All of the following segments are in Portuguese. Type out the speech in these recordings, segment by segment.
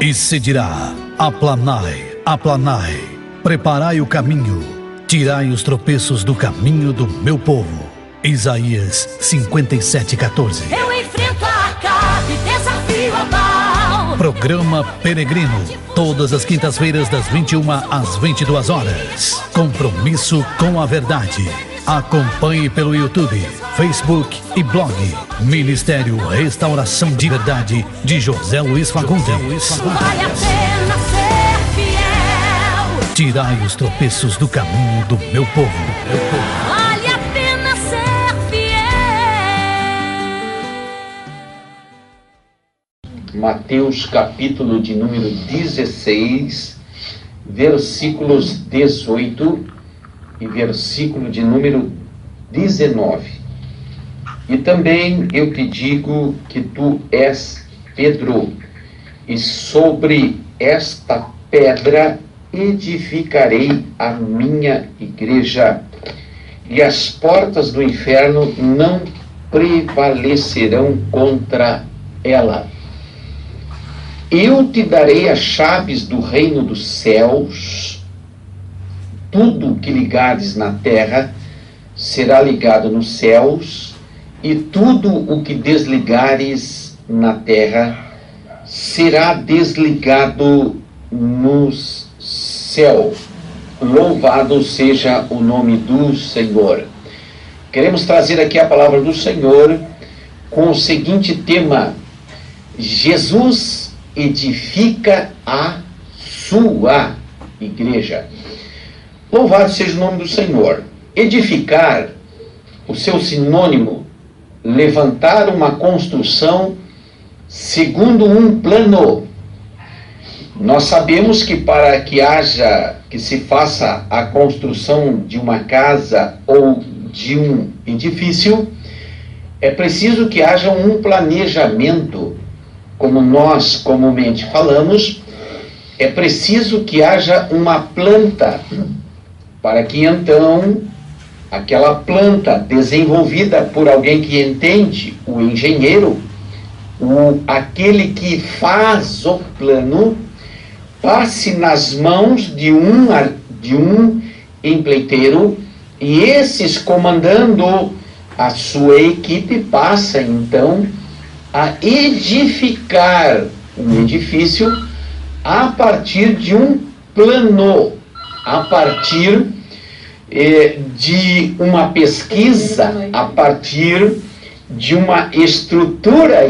E se dirá: aplanai, aplanai, preparai o caminho, tirai os tropeços do caminho do meu povo. Isaías 57:14. Eu enfrento a Acabe, desafio a Baal. Programa Peregrino, todas as quintas-feiras das 21 às 22 horas. Compromisso com a verdade. Acompanhe pelo YouTube, Facebook e blog. Ministério Restauração de Verdade de José Luiz Fagundes. Vale a pena ser fiel. Tirai os tropeços do caminho do meu povo. Vale a pena ser fiel. Mateus capítulo de número 16, versículos 18 e versículo de número 19. E também eu te digo que tu és Pedro, e sobre esta pedra edificarei a minha igreja, e as portas do inferno não prevalecerão contra ela. Eu te darei as chaves do reino dos céus. Tudo que ligares na terra será ligado nos céus, e tudo o que desligares na terra será desligado nos céus. Louvado seja o nome do Senhor. Queremos trazer aqui a palavra do Senhor com o seguinte tema: Jesus edifica a sua igreja. Louvado seja o nome do Senhor. Edificar, o seu sinônimo, levantar uma construção segundo um plano. Nós sabemos que para que se faça a construção de uma casa ou de um edifício, é preciso que haja um planejamento. Como nós comumente falamos, é preciso que haja uma planta, para que então aquela planta desenvolvida por alguém que entende, o engenheiro, aquele que faz o plano, passe nas mãos de um empreiteiro, e esses, comandando a sua equipe, passa então a edificar um edifício a partir de um plano, a partir de uma pesquisa, a partir de uma estrutura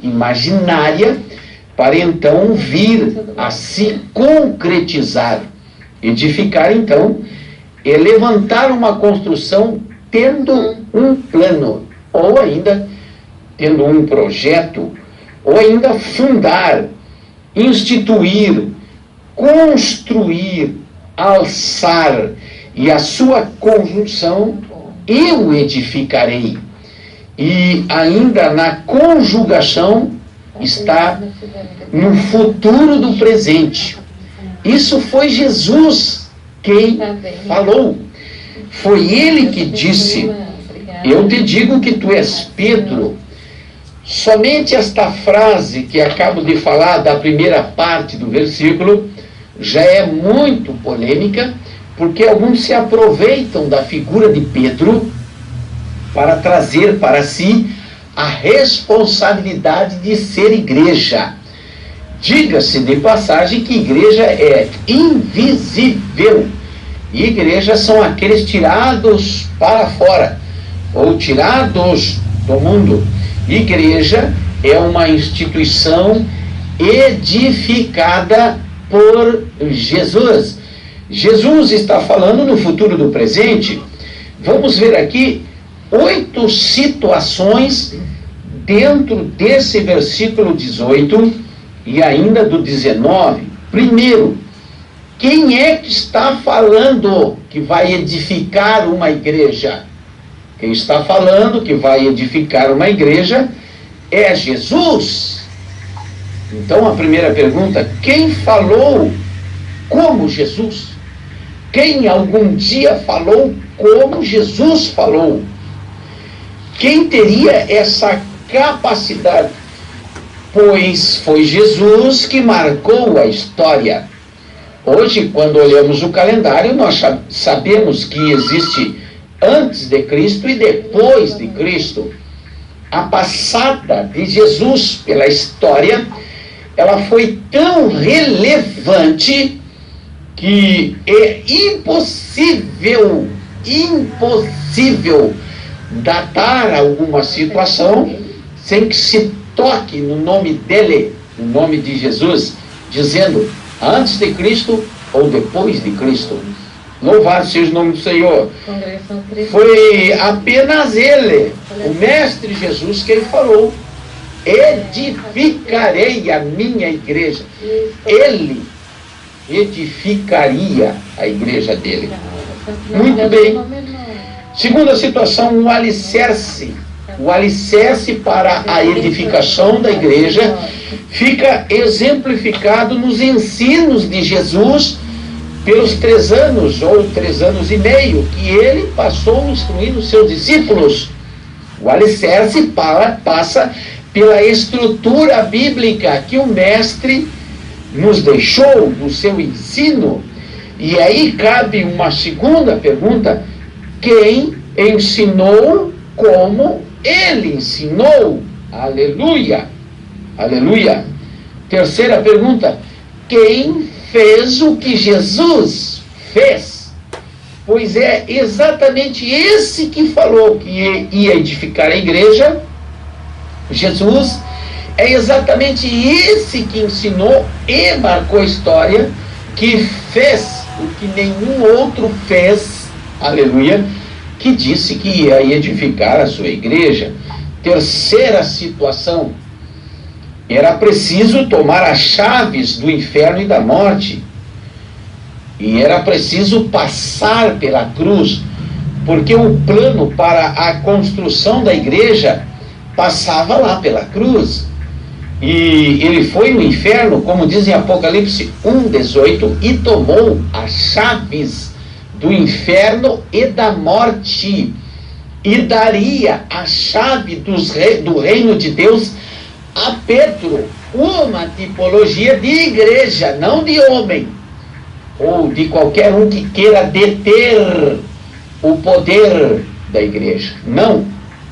imaginária, para então vir a se concretizar. Edificar, então, é levantar uma construção tendo um plano, ou ainda tendo um projeto, ou ainda fundar, instituir, construir, alçar, e a sua conjunção eu edificarei. E ainda na conjugação está no futuro do presente. Isso foi Jesus quem falou. Foi ele que disse: eu te digo que tu és Pedro. Somente esta frase que acabo de falar da primeira parte do versículo já é muito polêmica, porque alguns se aproveitam da figura de Pedro para trazer para si a responsabilidade de ser igreja. Diga-se de passagem que igreja é invisível. E igrejas são aqueles tirados para fora, ou tirados do mundo. Igreja é uma instituição edificada por Jesus. Jesus está falando no futuro do presente. Vamos ver aqui 8 situações dentro desse versículo 18 e ainda do 19. Primeiro, quem é que está falando que vai edificar uma igreja? Quem está falando que vai edificar uma igreja é Jesus. Então a primeira pergunta: quem falou como Jesus? Quem algum dia falou como Jesus falou? Quem teria essa capacidade pois foi Jesus que marcou a história. Hoje, quando olhamos o calendário, nós sabemos que existe antes de Cristo e depois de Cristo. A passada de Jesus pela história, ela foi tão relevante que é impossível datar alguma situação sem que se toque no nome dele, no nome de Jesus, dizendo antes de Cristo ou depois de Cristo. Louvado seja o nome do Senhor. Foi apenas ele, o Mestre Jesus, que ele falou: edificarei a minha igreja. Ele edificaria a igreja dele. Muito bem. Segunda situação, o alicerce. O alicerce para a edificação da igreja fica exemplificado nos ensinos de Jesus pelos 3 anos ou 3 anos e meio que ele passou instruindo os seus discípulos. O alicerce passa pela estrutura bíblica que o mestre nos deixou no seu ensino. E aí cabe uma segunda pergunta: quem ensinou como ele ensinou? Aleluia! Aleluia! Terceira pergunta: quem fez o que Jesus fez? Pois é exatamente esse que falou que ia edificar a igreja. Jesus é exatamente esse que ensinou e marcou a história, que fez o que nenhum outro fez, aleluia, que disse que ia edificar a sua igreja. Terceira situação: era preciso tomar as chaves do inferno e da morte, e era preciso passar pela cruz, porque o plano para a construção da igreja passava lá pela cruz. E ele foi no inferno, como diz em Apocalipse 1:18, e tomou as chaves do inferno e da morte, e daria a chave do reino de Deus a Pedro. Uma tipologia de igreja, não de homem, ou de qualquer um que queira deter o poder da igreja. Não,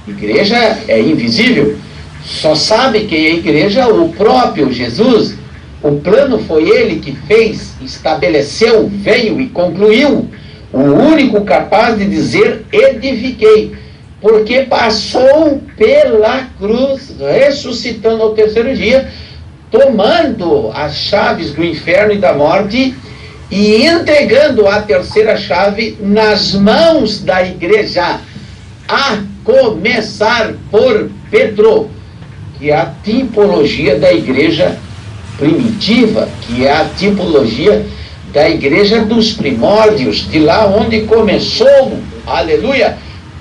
igreja é invisível. Só sabe quem é a igreja o próprio Jesus. O plano foi ele que fez, estabeleceu, veio e concluiu. O único capaz de dizer edifiquei, porque passou pela cruz, ressuscitando ao terceiro dia, tomando as chaves do inferno e da morte e entregando a terceira chave nas mãos da igreja, a começar por Pedro, que é a tipologia da igreja primitiva, que é a tipologia da igreja dos primórdios, de lá onde começou, aleluia,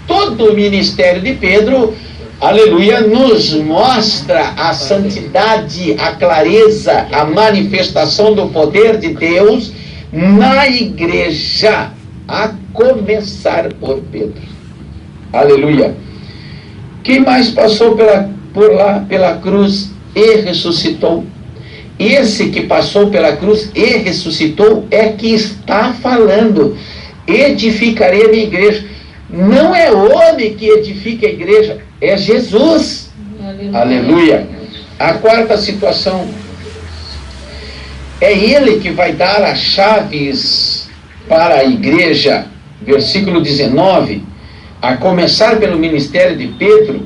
todo o ministério de Pedro, aleluia, nos mostra a santidade, a clareza, a manifestação do poder de Deus na igreja, a começar por Pedro, aleluia. Quem mais passou por lá pela cruz e ressuscitou? Esse que passou pela cruz e ressuscitou é que está falando: edificarei a minha igreja. Não é homem que edifica a igreja, é Jesus. Aleluia. Aleluia. A quarta situação: é ele que vai dar as chaves para a igreja. Versículo 19, a começar pelo ministério de Pedro,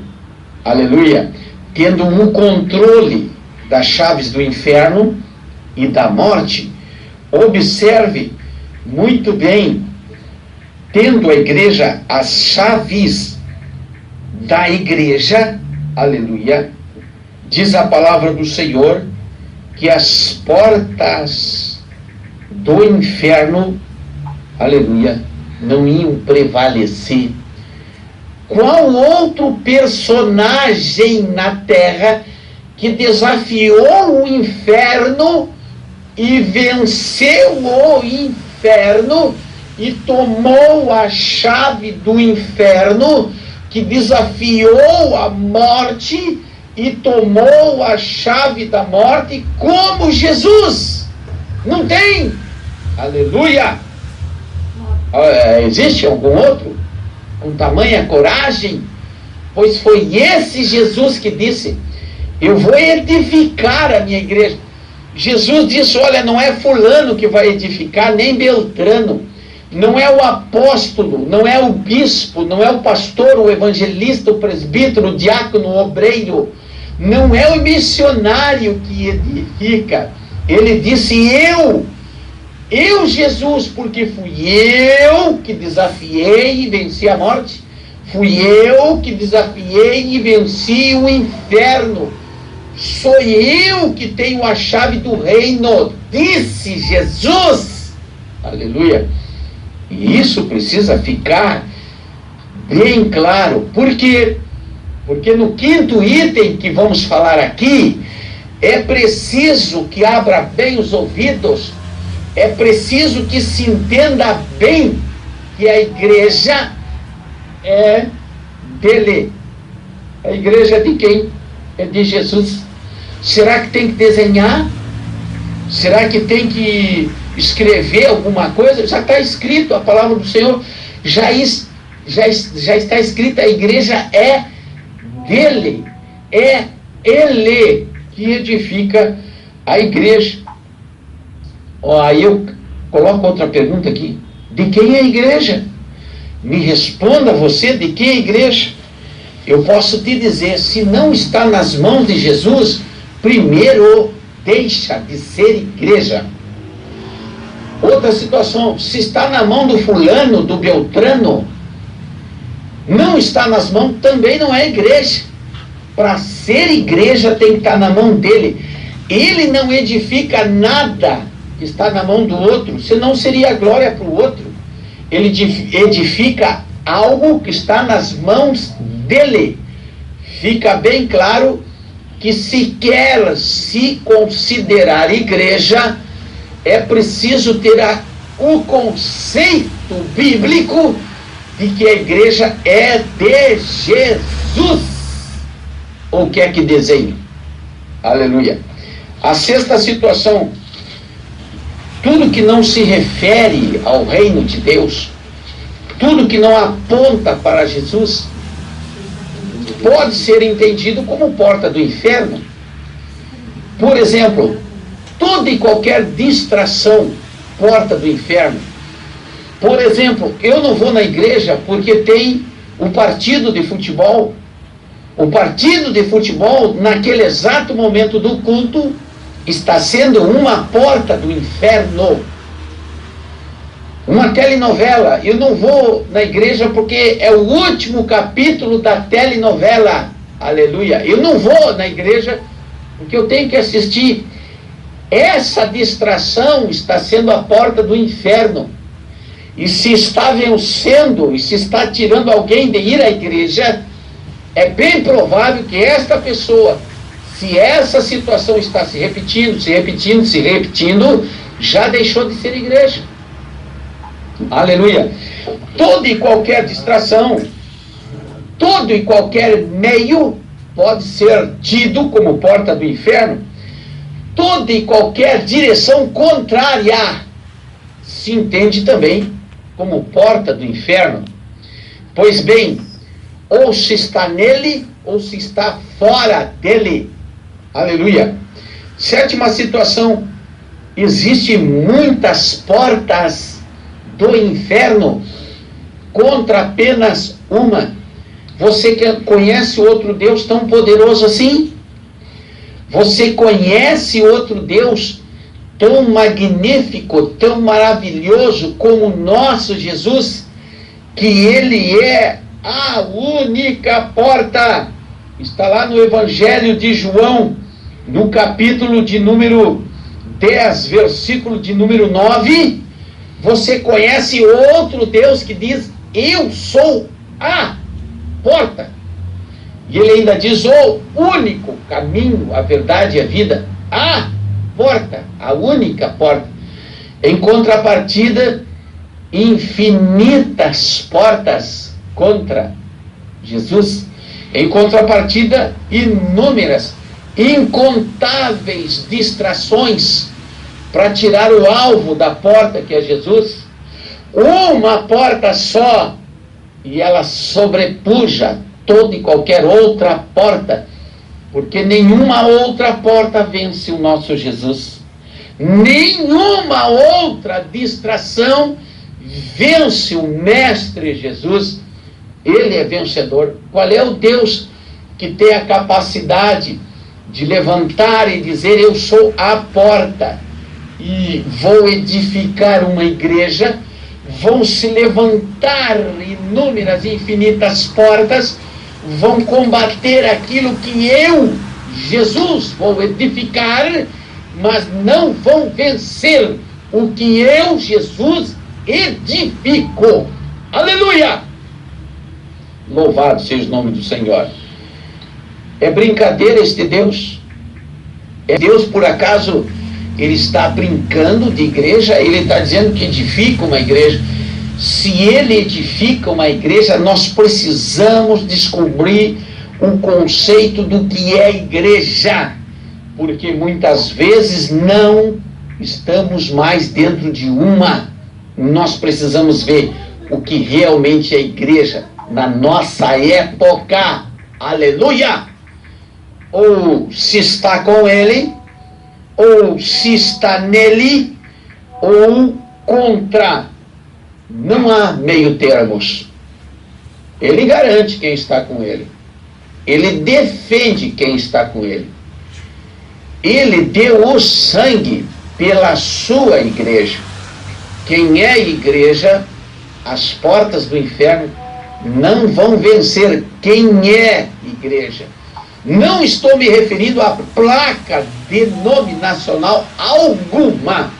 aleluia, tendo um controle das chaves do inferno e da morte. Observe muito bem: tendo a igreja as chaves da igreja, aleluia, diz a palavra do Senhor que as portas do inferno, aleluia, não iam prevalecer. Qual outro personagem na terra que desafiou o inferno e venceu o inferno e tomou a chave do inferno, que desafiou a morte e tomou a chave da morte como Jesus. Não tem. Aleluia. Existe algum outro com tamanha coragem? Pois foi esse Jesus que disse: eu vou edificar a minha igreja. Jesus disse: olha, não é fulano que vai edificar, nem Beltrano, não é o apóstolo, não é o bispo, não é o pastor, o evangelista, o presbítero, o diácono, o obreiro, não é o missionário que edifica. Ele disse: eu Jesus, porque fui eu que desafiei e venci a morte, fui eu que desafiei e venci o inferno, sou eu que tenho a chave do reino, disse Jesus. Aleluia. E isso precisa ficar bem claro. Por quê? Porque no quinto item que vamos falar aqui, é preciso que abra bem os ouvidos, é preciso que se entenda bem que a igreja é dele. A igreja é de quem? É de Jesus. Será que tem que desenhar? Será que tem que escrever alguma coisa? Já está escrito, a palavra do Senhor já está escrita. A igreja é dele, é ele que edifica a igreja. Aí eu coloco outra pergunta aqui: de quem é a igreja? Me responda você, de quem é a igreja? Eu posso te dizer, se não está nas mãos de Jesus, primeiro deixa de ser igreja. Outra situação: se está na mão do fulano, do Beltrano, não está nas mãos, também não é igreja. Para ser igreja tem que estar na mão dele. Ele não edifica nada que está na mão do outro, senão seria glória para o outro. Ele edifica algo que está nas mãos dele. Fica bem claro que se quer se considerar igreja, é preciso ter o conceito bíblico de que a igreja é de Jesus. Ou quer que desenhe? Aleluia. A sexta situação: tudo que não se refere ao reino de Deus, tudo que não aponta para Jesus, pode ser entendido como porta do inferno. Por exemplo, toda e qualquer distração, porta do inferno. Por exemplo, eu não vou na igreja porque tem o partido de futebol. O partido de futebol, naquele exato momento do culto, está sendo uma porta do inferno. Uma telenovela. Eu não vou na igreja porque é o último capítulo da telenovela. Aleluia. Eu não vou na igreja porque eu tenho que assistir. Essa distração está sendo a porta do inferno. E se está vencendo, e se está tirando alguém de ir à igreja, é bem provável que esta pessoa, se essa situação está se repetindo, já deixou de ser igreja. Aleluia. Toda e qualquer distração, todo e qualquer meio pode ser tido como porta do inferno. Toda e qualquer direção contrária se entende também como porta do inferno. Pois bem, ou se está nele, ou se está fora dele. Aleluia. Sétima situação: existem muitas portas do inferno contra apenas uma. Você conhece outro Deus tão poderoso assim? Você conhece outro Deus tão magnífico, tão maravilhoso como o nosso Jesus, que Ele é a única porta? Está lá no Evangelho de João, no capítulo de número 10, versículo de número 9. Você conhece outro Deus que diz: eu sou a porta. E ele ainda diz: o único caminho, a verdade e a vida. A porta, a única porta. Em contrapartida, infinitas portas contra Jesus. Em contrapartida, inúmeras, incontáveis distrações para tirar o alvo da porta que é Jesus. Uma porta só, e ela sobrepuja toda e qualquer outra porta, porque nenhuma outra porta vence o nosso Jesus. Nenhuma outra distração vence o Mestre Jesus. Ele é vencedor. Qual é o Deus que tem a capacidade de levantar e dizer: eu sou a porta e vou edificar uma igreja? Vão se levantar inúmeras e infinitas portas, vão combater aquilo que eu, Jesus, vou edificar, mas não vão vencer o que eu, Jesus, edifico. Aleluia! Louvado seja o nome do Senhor. É brincadeira este Deus? É Deus, por acaso, ele está brincando de igreja? Ele está dizendo que edifica uma igreja? Se ele edifica uma igreja, nós precisamos descobrir o conceito do que é igreja, porque muitas vezes não estamos mais dentro de uma. Nós precisamos ver o que realmente é igreja na nossa época. Aleluia! Ou se está com ele, ou se está nele, ou contra. Não há meio termos. Ele garante quem está com ele. Ele defende quem está com ele. Ele deu o sangue pela sua igreja. Quem é igreja, as portas do inferno não vão vencer. Quem é igreja? Não estou me referindo a placa denominacional alguma.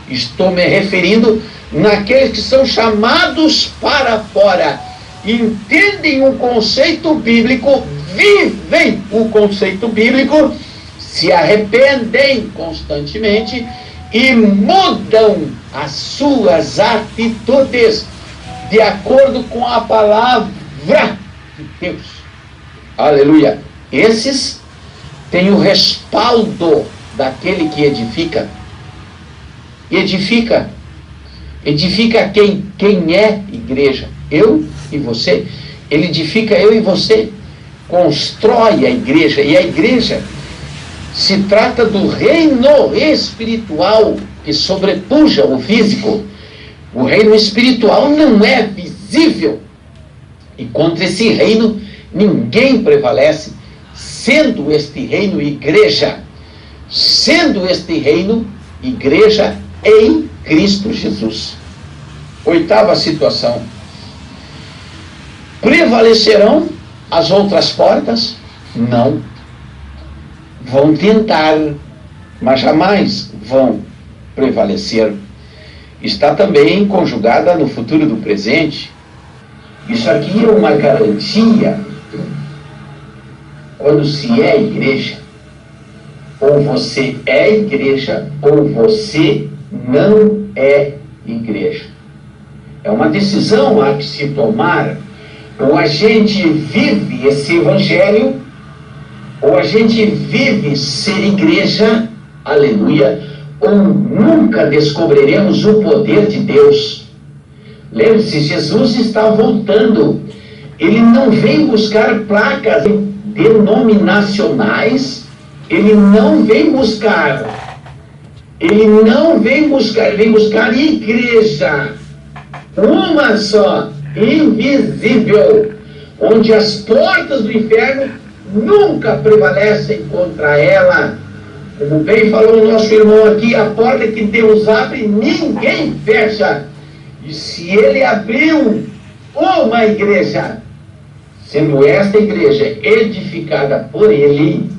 Estou me referindo naqueles que são chamados para fora, entendem o conceito bíblico, vivem o conceito bíblico, se arrependem constantemente e mudam as suas atitudes de acordo com a palavra de Deus. Aleluia! Esses têm o respaldo daquele que edifica. Edifica. Edifica quem é igreja? Eu e você. Ele edifica eu e você. Constrói a igreja. E a igreja se trata do reino espiritual que sobrepuja o físico. O reino espiritual não é visível. E contra esse reino ninguém prevalece, sendo este reino igreja. Sendo este reino igreja em Cristo Jesus. Oitava situação. Prevalecerão as outras portas? Não. Vão tentar, mas jamais vão prevalecer. Está também conjugada no futuro do presente. Isso aqui é uma garantia. Quando se é igreja, ou você é igreja, ou você não é igreja. É uma decisão a que se tomar. Ou a gente vive esse evangelho, ou a gente vive ser igreja, aleluia, ou nunca descobriremos o poder de Deus. Lembre-se, Jesus está voltando. Ele não vem buscar placas denominacionais, ele não vem buscar, ele vem buscar igreja, uma só, invisível, onde as portas do inferno nunca prevalecem contra ela. Como bem falou o nosso irmão aqui, a porta que Deus abre, ninguém fecha. E se ele abriu uma igreja, sendo esta igreja edificada por ele,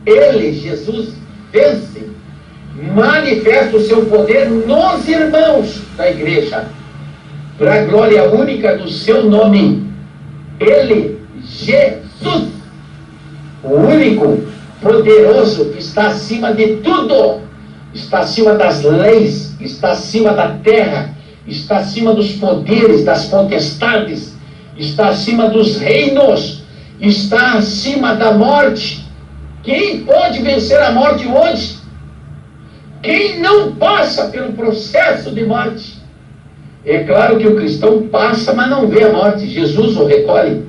Jesus, vence, manifesta o seu poder nos irmãos da igreja, para a glória única do seu nome. Ele, Jesus, o único poderoso que está acima de tudo, está acima das leis, está acima da terra, está acima dos poderes, das potestades, está acima dos reinos, está acima da morte. Quem pode vencer a morte hoje? Quem não passa pelo processo de morte? É claro que o cristão passa, mas não vê a morte. Jesus o recolhe.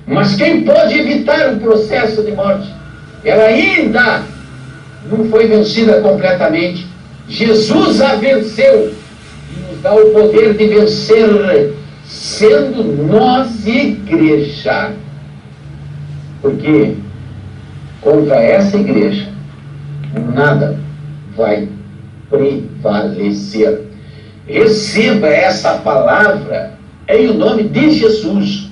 Mas quem pode evitar o processo de morte? Ela ainda não foi vencida completamente. Jesus a venceu e nos dá o poder de vencer, sendo nós igreja. Porque contra essa igreja nada vai prevalecer. Receba essa palavra em nome de Jesus.